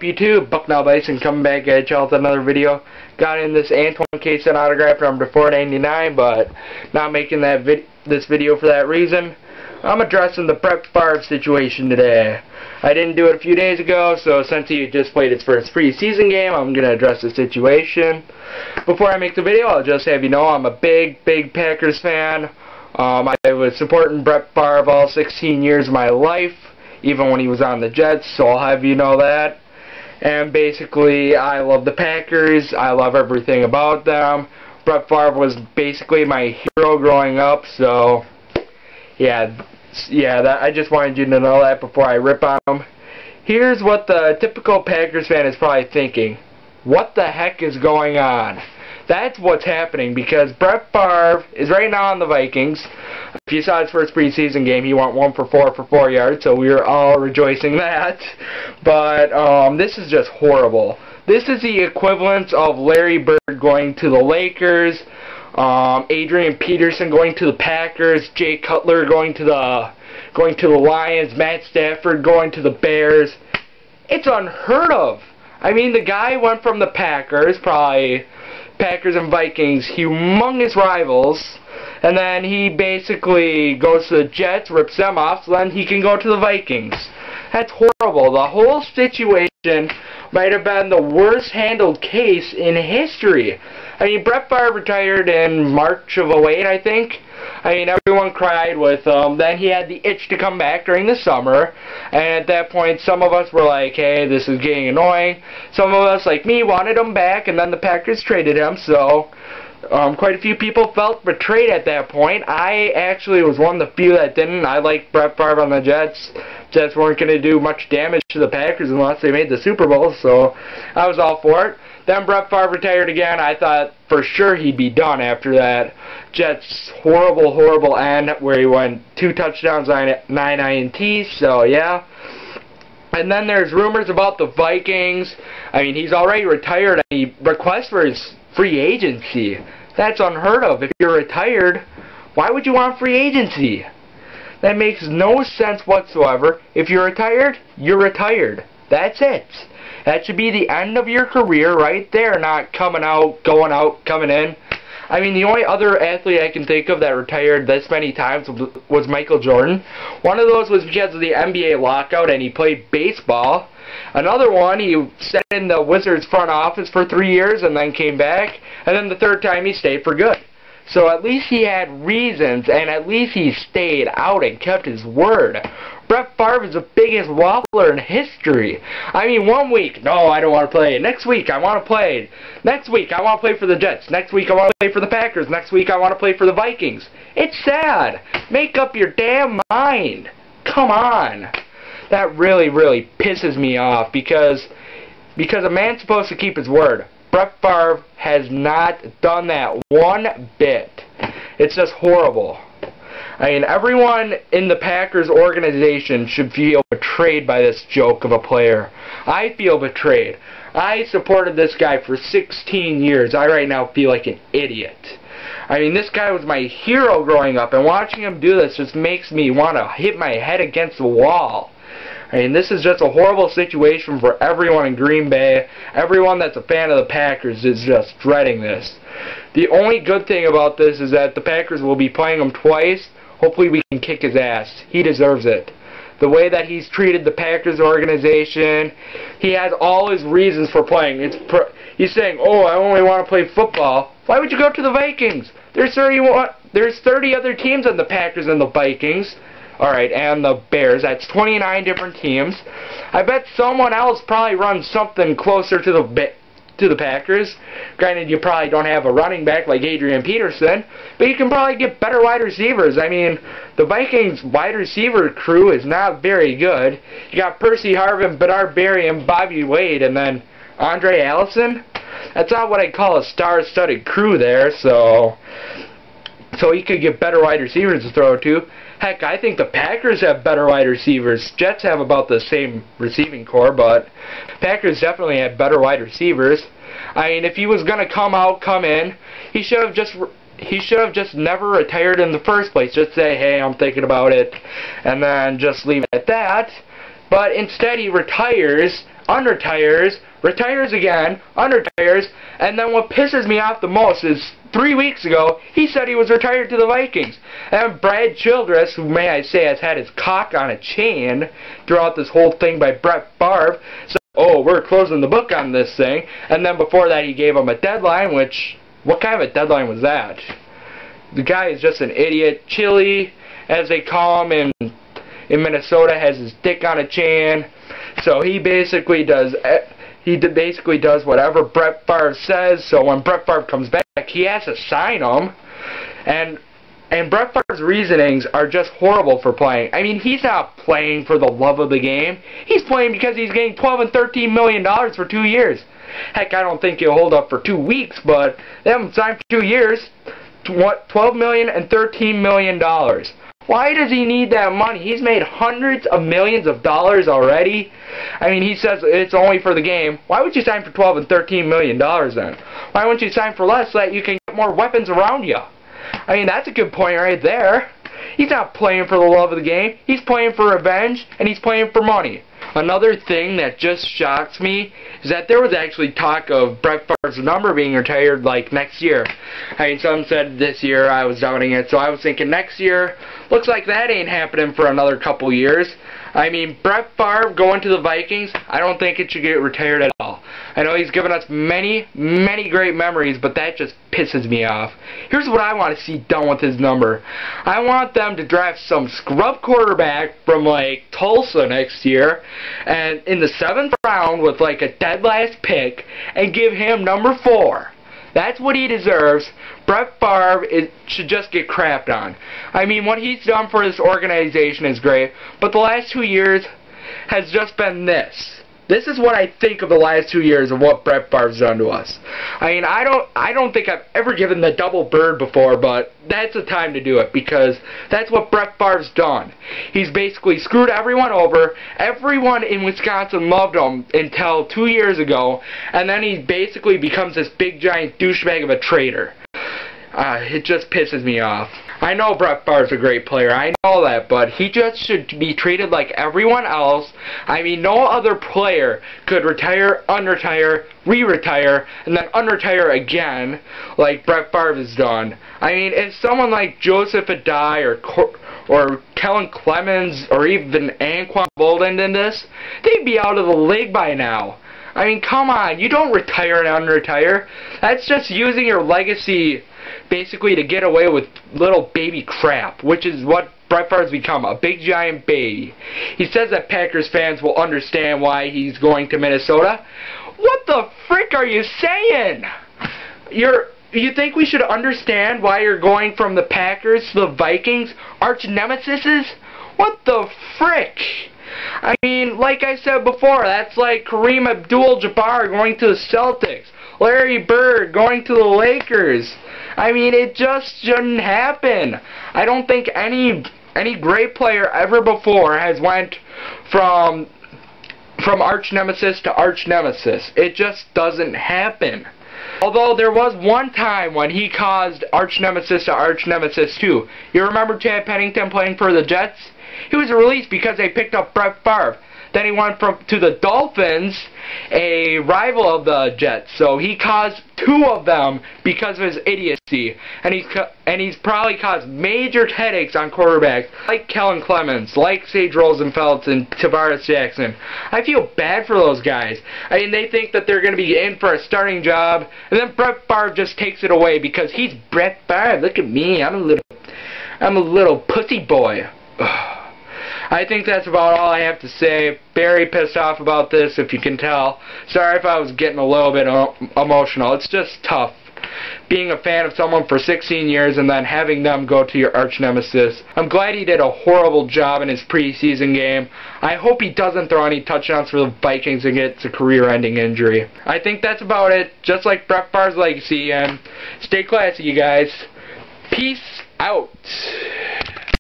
YouTube? Bucknell Bison coming back at y'all with another video. Got in this Antoine Kaysen autograph number 499, but not making this video for that reason. I'm addressing the Brett Favre situation today. I didn't do it a few days ago, so since he just played his first preseason game, I'm going to address the situation. Before I make the video, I'll just have you know I'm a big Packers fan. I was supporting Brett Favre all 16 years of my life, even when he was on the Jets, so I'll have you know that. And basically, I love the Packers. I love everything about them. Brett Favre was basically my hero growing up, so yeah, I just wanted you to know that before I rip on him. Here's what the typical Packers fan is probably thinking. What the heck is going on? That's what's happening, because Brett Favre is right now on the Vikings. If you saw his first preseason game, he went 1 for 4 for 4 yards, so we were all rejoicing that. But this is just horrible. This is the equivalent of Larry Bird going to the Lakers, Adrian Peterson going to the Packers, Jay Cutler going to the Lions, Matt Stafford going to the Bears. It's unheard of. I mean, the guy went from the Packers, probably Packers and Vikings, humongous rivals, and then he basically goes to the Jets, rips them off, so then he can go to the Vikings. That's horrible. The whole situation might have been the worst handled case in history. I mean, Brett Favre retired in March of 2008, I think. I mean, everyone cried with him. Then he had the itch to come back during the summer. And at that point, some of us were like, hey, this is getting annoying. Some of us, like me, wanted him back, and then the Packers traded him. So quite a few people felt betrayed at that point. I actually was one of the few that didn't. I liked Brett Favre on the Jets. Jets weren't going to do much damage to the Packers unless they made the Super Bowl, so I was all for it. Then Brett Favre retired again. I thought for sure he'd be done after that Jets horrible end where he went 2 touchdowns, 9 INTs, so yeah. And then there's rumors about the Vikings. I mean, he's already retired and he requests for his free agency. That's unheard of. If you're retired, why would you want free agency? That makes no sense whatsoever. If you're retired, you're retired. That's it. That should be the end of your career right there, not coming out, going out, coming in. I mean, the only other athlete I can think of that retired this many times was Michael Jordan. One of those was because of the NBA lockout and he played baseball. Another one, he sat in the Wizards front office for 3 years and then came back. And then the third time he stayed for good. So at least he had reasons, and at least he stayed out and kept his word. Brett Favre is the biggest waffler in history. I mean, 1 week, no, I don't want to play. Next week, I want to play. Next week, I want to play for the Jets. Next week, I want to play for the Packers. Next week, I want to play for the Vikings. It's sad. Make up your damn mind. Come on. That really pisses me off because a man's supposed to keep his word. Brett Favre has not done that one bit. It's just horrible. I mean, everyone in the Packers organization should feel betrayed by this joke of a player. I feel betrayed. I supported this guy for 16 years. I right now feel like an idiot. I mean, this guy was my hero growing up, and watching him do this just makes me want to hit my head against the wall. I mean, this is just a horrible situation for everyone in Green Bay. Everyone that's a fan of the Packers is just dreading this. The only good thing about this is that the Packers will be playing him twice. Hopefully we can kick his ass. He deserves it. The way that he's treated the Packers organization, he has all his reasons for playing. He's saying, oh, I only want to play football. Why would you go to the Vikings? There's 30 other teams on the Packers and the Vikings. Alright, and the Bears. That's 29 different teams. I bet someone else probably runs something closer to the Packers. Granted, you probably don't have a running back like Adrian Peterson, but you can probably get better wide receivers. I mean, the Vikings wide receiver crew is not very good. You got Percy Harvin, Bernard Berry, and Bobby Wade, and then Andre Allison. That's not what I'd call a star-studded crew there, so you could get better wide receivers to throw to. Heck, I think the Packers have better wide receivers. Jets have about the same receiving core, but Packers definitely have better wide receivers. I mean, if he was going to come in, he should have just never retired in the first place. Just say, hey, I'm thinking about it, and then just leave it at that. But instead he retires unretires, retires again, unretires, and then what pisses me off the most is 3 weeks ago, he said he was retired to the Vikings. And Brad Childress, who may I say has had his cock on a chain throughout this whole thing by Brett Favre, said, oh, we're closing the book on this thing. And then before that, he gave him a deadline, which, what kind of a deadline was that? The guy is just an idiot. Chili, as they call him in Minnesota, has his dick on a chain. So he basically does whatever Brett Favre says. So when Brett Favre comes back, he has to sign him. And Brett Favre's reasonings are just horrible for playing. I mean, he's not playing for the love of the game. He's playing because he's getting $12 and $13 million for 2 years. Heck, I don't think he'll hold up for 2 weeks, but they haven't signed for 2 years. $12 million and $13 million. Why does he need that money? He's made hundreds of millions of dollars already. I mean, he says it's only for the game. Why would you sign for $12 and $13 million then? Why wouldn't you sign for less so that you can get more weapons around you? I mean, that's a good point right there. He's not playing for the love of the game. He's playing for revenge, and he's playing for money. Another thing that just shocks me is that there was actually talk of Brett Favre's number being retired, like, next year. I mean, some said this year. I was doubting it, so I was thinking next year. Looks like that ain't happening for another couple years. I mean, Brett Favre going to the Vikings, I don't think it should get retired at all. I know he's given us many, many great memories, but that just pisses me off. Here's what I want to see done with his number. I want them to draft some scrub quarterback from, like, Tulsa next year, and in the 7th round with, like, a dead last pick, and give him number 4. That's what he deserves. Brett Favre should just get crapped on. I mean, what he's done for this organization is great, but the last 2 years has just been this. This is what I think of the last 2 years of what Brett Favre's done to us. I mean, I don't think I've ever given the double bird before, but that's the time to do it, because that's what Brett Favre's done. He's basically screwed everyone over. Everyone in Wisconsin loved him until 2 years ago, and then he basically becomes this big giant douchebag of a traitor. It just pisses me off. I know Brett Favre's a great player, I know that, but he just should be treated like everyone else. I mean, no other player could retire, unretire, re-retire, and then unretire again like Brett Favre has done. I mean, if someone like Joseph Adai or Kellen Clemens or even Anquan Bolden did this, they'd be out of the league by now. I mean, come on, you don't retire and unretire. That's just using your legacy basically to get away with little baby crap, which is what Brett Favre's become, a big giant baby. He says that Packers fans will understand why he's going to Minnesota. What the frick are you saying? You think we should understand why you're going from the Packers to the Vikings, arch nemesises? What the frick? I mean, like I said before, that's like Kareem Abdul-Jabbar going to the Celtics, Larry Bird going to the Lakers. I mean, it just shouldn't happen. I don't think any great player ever before has went from arch nemesis to arch nemesis. It just doesn't happen. Although there was one time when he caused arch nemesis to arch nemesis too. You remember Chad Pennington playing for the Jets? He was released because they picked up Brett Favre. Then he went to the Dolphins, a rival of the Jets. So he caused 2 of them because of his idiocy. And he's probably caused major headaches on quarterbacks like Kellen Clemens, like Sage Rosenfeld and Tavares Jackson. I feel bad for those guys. I mean, they think that they're going to be in for a starting job, and then Brett Favre just takes it away because he's Brett Favre. Look at me, I'm a little pussy boy. I think that's about all I have to say. Very pissed off about this, if you can tell. Sorry if I was getting a little bit emotional. It's just tough being a fan of someone for 16 years and then having them go to your arch nemesis. I'm glad he did a horrible job in his preseason game. I hope he doesn't throw any touchdowns for the Vikings and gets a career-ending injury. I think that's about it. Just like Brett Favre's legacy. And stay classy, you guys. Peace out.